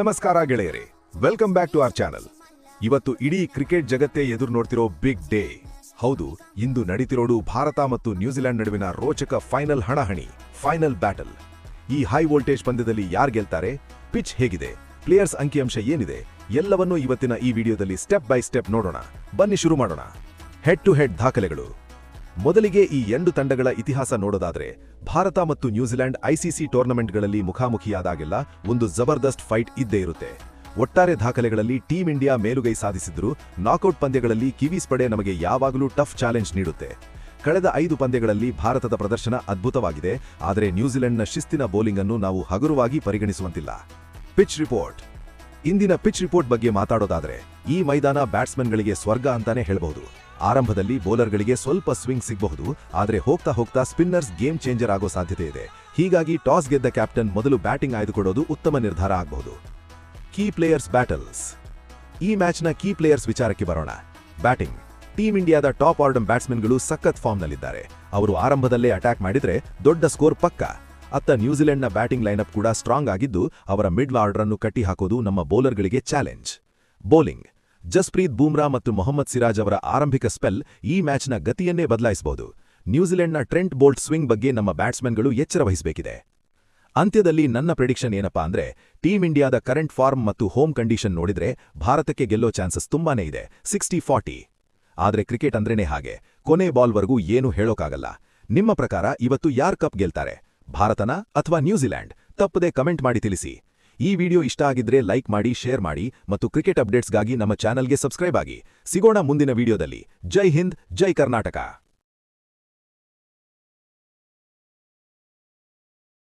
ನಮಸ್ಕಾರ ಗೆಳೆಯರೇ, welcome back to our channel. ಇವತ್ತು ಇಡೀ ಕ್ರಿಕೆಟ್ ಜಗತ್ತೇ ಎದುರು ನೋಡ್ತಿರೋ ಬಿಗ್ ಡೇ. ಹೌದು, ಇಂದು ನಡೀತಿರೋದು ಭಾರತ ಮತ್ತು ನ್ಯೂಜಿಲೆಂಡ್ ನಡುವಿನ ರೋಚಕ ಫೈನಲ್ ಹಣಾಹಣಿ, ಫೈನಲ್ ಬ್ಯಾಟಲ್. ಈ ಹೈ ವೋಲ್ಟೇಜ್ ಪಂದ್ಯದಲ್ಲಿ ಯಾರು ಗೆಲ್ತಾರೆ, ಪಿಚ್ ಹೇಗಿದೆ, ಪ್ಲೇಯರ್ಸ್ ಅಂಕಿಅಂಶ ಏನಿದೆ, ಎಲ್ಲವನ್ನೂ ಇವತ್ತಿನ ಈ ವಿಡಿಯೋದಲ್ಲಿ ಸ್ಟೆಪ್ ಬೈ ಸ್ಟೆಪ್ ನೋಡೋಣ. ಬನ್ನಿ ಶುರು ಮಾಡೋಣ. ಹೆಡ್ ಟು ಹೆಡ್ ದಾಖಲೆಗಳು. ಮೊದಲಿಗೆ ಈ ಎರಡು ತಂಡಗಳ ಇತಿಹಾಸ ನೋಡೋದಾದ್ರೆ, ಭಾರತ ಮತ್ತು ನ್ಯೂಜಿಲೆಂಡ್ ಐಸಿಸಿ ಟೂರ್ನಮೆಂಟ್ಗಳಲ್ಲಿ ಮುಖಾಮುಖಿಯಾದಾಗೆಲ್ಲ ಒಂದು ಜಬರ್ದಸ್ತ್ ಫೈಟ್ ಇದ್ದೇ ಇರುತ್ತೆ. ಒಟ್ಟಾರೆ ದಾಖಲೆಗಳಲ್ಲಿ ಟೀಮ್ ಇಂಡಿಯಾ ಮೇಲುಗೈ ಸಾಧಿಸಿದ್ರು, ನಾಕೌಟ್ ಪಂದ್ಯಗಳಲ್ಲಿ ಕಿವೀಸ್ ಪಡೆ ನಮಗೆ ಯಾವಾಗಲೂ ಟಫ್ ಚಾಲೆಂಜ್ ನೀಡುತ್ತೆ. ಕಳೆದ 5 ಪಂದ್ಯಗಳಲ್ಲಿ ಭಾರತದ ಪ್ರದರ್ಶನ ಅದ್ಭುತವಾಗಿದೆ, ಆದರೆ ನ್ಯೂಜಿಲೆಂಡ್ನ ಶಿಸ್ತಿನ ಬೌಲಿಂಗ್ ಅನ್ನು ನಾವು ಹಗುರವಾಗಿ ಪರಿಗಣಿಸುವಂತಿಲ್ಲ. Pitch report. ಇಂದಿನ ಪಿಚ್ ರಿಪೋರ್ಟ್ ಬಗ್ಗೆ ಮಾತಾಡೋದಾದ್ರೆ, ಈ ಮೈದಾನ ಬ್ಯಾಟ್ಸ್ಮನ್ಗಳಿಗೆ ಸ್ವರ್ಗ ಅಂತಾನೆ ಹೇಳಬಹುದು. ಆರಂಭದಲ್ಲಿ ಬೌಲರ್ಗಳಿಗೆ ಸ್ವಲ್ಪ ಸ್ವಿಂಗ್ ಸಿಗಬಹುದು, ಆದರೆ ಹೋಗ್ತಾ ಹೋಗ್ತಾ ಸ್ಪಿನ್ನರ್ಸ್ ಗೇಮ್ ಚೇಂಜರ್ ಆಗೋ ಸಾಧ್ಯತೆ ಇದೆ. ಹೀಗಾಗಿ ಟಾಸ್ ಗೆದ್ದ ಕ್ಯಾಪ್ಟನ್ ಮೊದಲು ಬ್ಯಾಟಿಂಗ್ ಆಯ್ದುಕೊಡೋದು ಉತ್ತಮ ನಿರ್ಧಾರ ಆಗಬಹುದು. Key players battles. ಈ ಮ್ಯಾಚ್ನ ಕೀ ಪ್ಲೇಯರ್ಸ್ ವಿಚಾರಕ್ಕೆ ಬರೋಣ. ಬ್ಯಾಟಿಂಗ್. ಟೀಮ್ ಇಂಡಿಯಾದ ಟಾಪ್ ಆರ್ಡರ್ ಬ್ಯಾಟ್ಸ್ಮನ್ಗಳು ಸಖತ್ ಫಾರ್ಮ್ನಲ್ಲಿದ್ದಾರೆ. ಅವರು ಆರಂಭದಲ್ಲೇ ಅಟ್ಯಾಕ್ ಮಾಡಿದ್ರೆ ದೊಡ್ಡ ಸ್ಕೋರ್ ಪಕ್ಕ. ಅತ್ತ ನ್ಯೂಜಿಲೆಂಡ್ನ ಬ್ಯಾಟಿಂಗ್ ಲೈನಪ್ ಕೂಡ ಸ್ಟ್ರಾಂಗ್ ಆಗಿದ್ದು, ಅವರ ಮಿಡ್ಲ್ ಆರ್ಡರ್ ಅನ್ನು ಕಟ್ಟಿ ಹಾಕೋದು ನಮ್ಮ ಬೌಲರ್ಗಳಿಗೆ ಚಾಲೆಂಜ್. ಬೌಲಿಂಗ್. ಜಸ್ಪ್ರೀತ್ ಬೂಮ್ರಾ ಮತ್ತು ಮೊಹಮ್ಮದ್ ಸಿರಾಜ್ ಅವರ ಆರಂಭಿಕ ಸ್ಪೆಲ್ ಈ ಮ್ಯಾಚ್ನ ಗತಿಯನ್ನೇ ಬದಲಾಯಿಸಬಹುದು. ನ್ಯೂಜಿಲೆಂಡ್ನ ಟ್ರೆಂಟ್ ಬೋಲ್ಟ್ ಸ್ವಿಂಗ್ ಬಗ್ಗೆ ನಮ್ಮ ಬ್ಯಾಟ್ಸ್ಮನ್ಗಳು ಎಚ್ಚರ ವಹಿಸಬೇಕಿದೆ. ಅಂತ್ಯದಲ್ಲಿ ನನ್ನ ಪ್ರೆಡಿಕ್ಷನ್ ಏನಪ್ಪಾ ಅಂದ್ರೆ, ಟೀಮ್ ಇಂಡಿಯಾದ ಕರೆಂಟ್ ಫಾರ್ಮ್ ಮತ್ತು ಹೋಮ್ ಕಂಡೀಷನ್ ನೋಡಿದ್ರೆ ಭಾರತಕ್ಕೆ ಗೆಲ್ಲೋ ಚಾನ್ಸಸ್ ತುಂಬಾನೇ ಇದೆ, 60-40. ಆದ್ರೆ ಕ್ರಿಕೆಟ್ ಅಂದ್ರೇನೆ ಹಾಗೆ, ಕೊನೆ ಬಾಲ್ವರೆಗೂ ಏನೂ ಹೇಳೋಕ್ಕಾಗಲ್ಲ. ನಿಮ್ಮ ಪ್ರಕಾರ ಇವತ್ತು ಯಾರ್ ಕಪ್ ಗೆಲ್ತಾರೆ, ಭಾರತನ ಅಥವಾ ನ್ಯೂಜಿಲೆಂಡ್? ತಪ್ಪದೆ ಕಮೆಂಟ್ ಮಾಡಿ ತಿಳಿಸಿ. ಈ ವಿಡಿಯೋ ಇಷ್ಟ ಆಗಿದ್ರೆ ಲೈಕ್ ಮಾಡಿ, ಶೇರ್ ಮಾಡಿ ಮತ್ತು ಕ್ರಿಕೆಟ್ ಅಪ್ಡೇಟ್ಸ್ಗಾಗಿ ನಮ್ಮ ಚಾನಲ್ಗೆ ಸಬ್ಸ್ಕ್ರೈಬ್ ಆಗಿ. ಸಿಗೋಣ ಮುಂದಿನ ವಿಡಿಯೋದಲ್ಲಿ. ಜೈ ಹಿಂದ್, ಜೈ ಕರ್ನಾಟಕ.